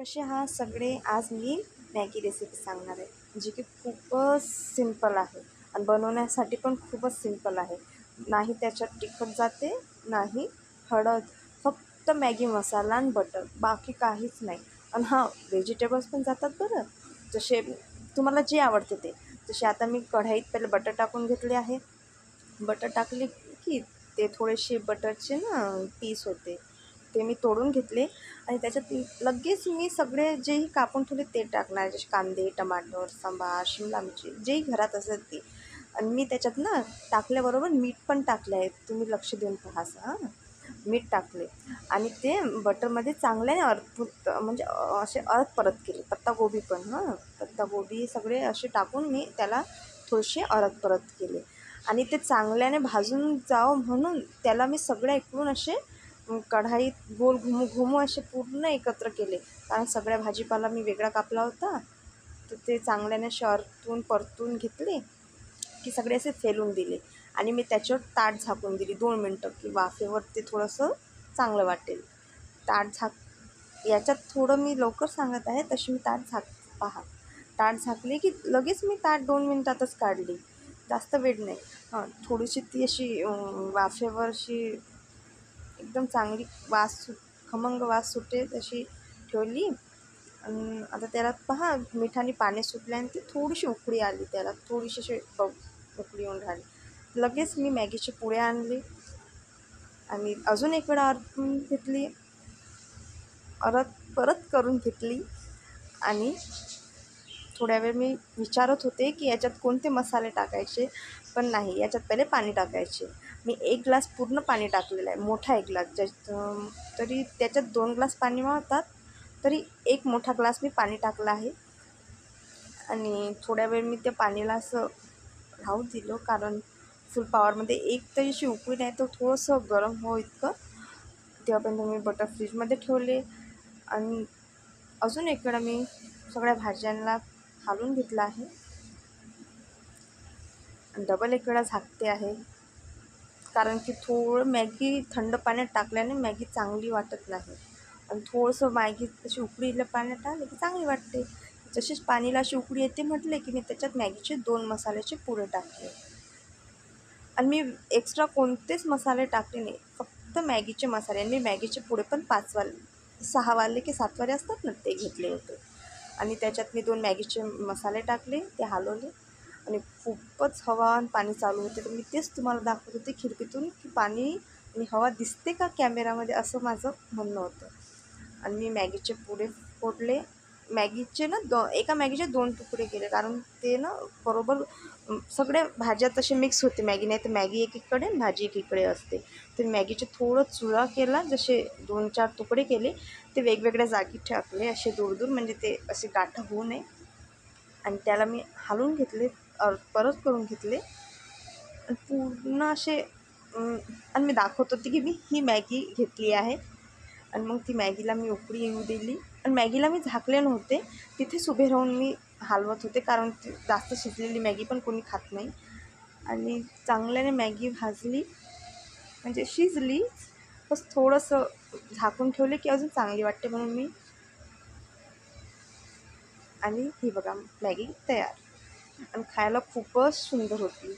असे हा सगळे आज मी मॅगी रेसिपी सांगणार आहे, जी की खूपच सिंपल आहे आणि बनवण्यासाठी पण खूपच सिंपल आहे. नाही त्याच्यात तिखट जाते, नाही हळद, फक्त मॅगी मसाला आणि बटर, बाकी काहीच नाही. आणि हां, व्हेजिटेबल्स पण जातात बरं, जसे तुम्हाला जे आवडते ते. जसे आता मी कढईत पहिले बटर टाकून घेतले आहे. बटर टाकले की ते थोडेसे बटरचे ना पीस होते, ते मी तोडून घेतले आणि त्याच्यात लगेच मी सगळे जेही कापून ठेवले ते टाकणार, जसे कांदे, टमाटर, सांबार, शिमला मिरची जेही घरात असेल ते. आणि मी त्याच्यात ना टाकल्याबरोबर मीठ पण टाकले आहे, तुम्ही लक्ष देऊन पहा असं. हां, मीठ टाकले आणि ते बटरमध्ये चांगल्याने अरपूत म्हणजे असे अरत परत केले. पत्तागोबी पण, हां, पत्तागोबी सगळे असे टाकून मी त्याला थोडेसे अरत परत केले आणि ते चांगल्याने भाजून जावं म्हणून त्याला मी सगळ्या इकडून असे कढाईत गोल घुमू असे पूर्ण एकत्र केले. कारण सगळ्या भाजीपाला मी वेगळा कापला होता, तर ते चांगल्याने असे परतून घेतले की सगळे असे फेलून दिले आणि मी त्याच्यावर ताट झाकून दिली 2 मिनटं, की वाफेवर ते थोडंसं चांगलं वाटेल. ताट याच्यात थोडं मी लवकर सांगत आहे, तशी मी पहा. ताट झाकले की लगेच मी ताट 2 मिनटातच काढली, जास्त वेळ नाही. थोडीशी ती अशी वाफेवर अशी एकदम चांगली खमंग वास सुटेल अशी ठेवली. आणि आता त्याला पहा मिठाने पाणी सुटल्याने ती थोडीशी उकळी आली, त्याला थोडीशी अशी उकळी येऊन राहिली. लगेच मी मॅगीचे पुडे आणले आणि अजून एक वेळा परत करून घेतली आणि थोड्या वेळ मी विचारत होते की याच्यात कोणते मसाले टाकायचे, पण नाही, याच्यात पहिले पाणी टाकायचे. मी 1 ग्लास पूर्ण पाणी टाकलेलं आहे, मोठा 1 ग्लास. तरी त्याच्यात 2 ग्लास पाणी वाहतात, तरी 1 मोठा ग्लास मी पाणी टाकलं आहे. आणि थोड्या वेळ मी त्या पाण्याला असं राहू दिलं, कारण फुल पॉवरमध्ये एक तरी अशी उकळी नाही तर थोडंसं गरम हो इतकं. तेव्हापर्यंत मी बटर फ्रीजमध्ये ठेवले आणि अजून एक वेळा मी सगळ्या भाज्यांना हालून घेतलं आहे आणि डबल एक वेळा झाकते आहे. कारण की थोडं मॅगी थंड पाण्यात टाकल्याने मॅगी चांगली वाटत नाही आणि थोडंसं मॅगी अशी उकळीला पाण्यात टाकली की चांगली वाटते. जशीच पाणीला अशी उकळी येते म्हटले की मी त्याच्यात मॅगीचे 2 मसाल्याचे पुडे टाकले आणि मी एक्स्ट्रा कोणतेच मसाले टाकले नाही, फक्त मॅगीचे मसाले. आणि मी मॅगीचे पुडे पण 6 वाले की 7 वाले असतात ना, ते घेतले होते आणि त्याच्यात मी 2 मॅगीचे मसाले टाकले, ते हलवले आणि खूपच हवा आणि पाणी चालू होते. तर मी तेच तुम्हाला दाखवत होते खिडकीतून की पाणी आणि हवा दिसते का कॅमेरामध्ये, असं माझं म्हणणं होतं. आणि मी मॅगीचे पुडे फोडले. मॅगीचे ना एका मॅगीचे 2 तुकडे केले, कारण ते ना बरोबर सगळ्या भाज्या तसे मिक्स होते मॅगी, नाही तर मॅगी एकीकडे आणि भाजी एकीकडे असते. तर मॅगीचे थोडं चुरा केला, जसे 2-4 तुकडे केले, ते वेगवेगळ्या जागी टाकले असे दूर म्हणजे ते असे गाठं होऊ नये. आणि त्याला मी हलवून घेतले, परत करून घेतले आणि पूर्ण असे आणि मी दाखवत होते की मी ही मॅगी घेतली आहे. आणि मग ती मॅगीला मी उकळी येऊ दिली आणि मॅगीला मी झाकले नव्हते, तिथेच उभे राहून मी हलवत होते, कारण ती जास्त शिजलेली मॅगी पण कोणी खात नाही. आणि चांगल्याने मॅगी भाजली, म्हणजे शिजली, बस थोडंसं झाकून ठेवले की अजून चांगली वाटते म्हणून मी. आणि ही बघा मॅगी तयार आणि खायला खूपच सुंदर होती.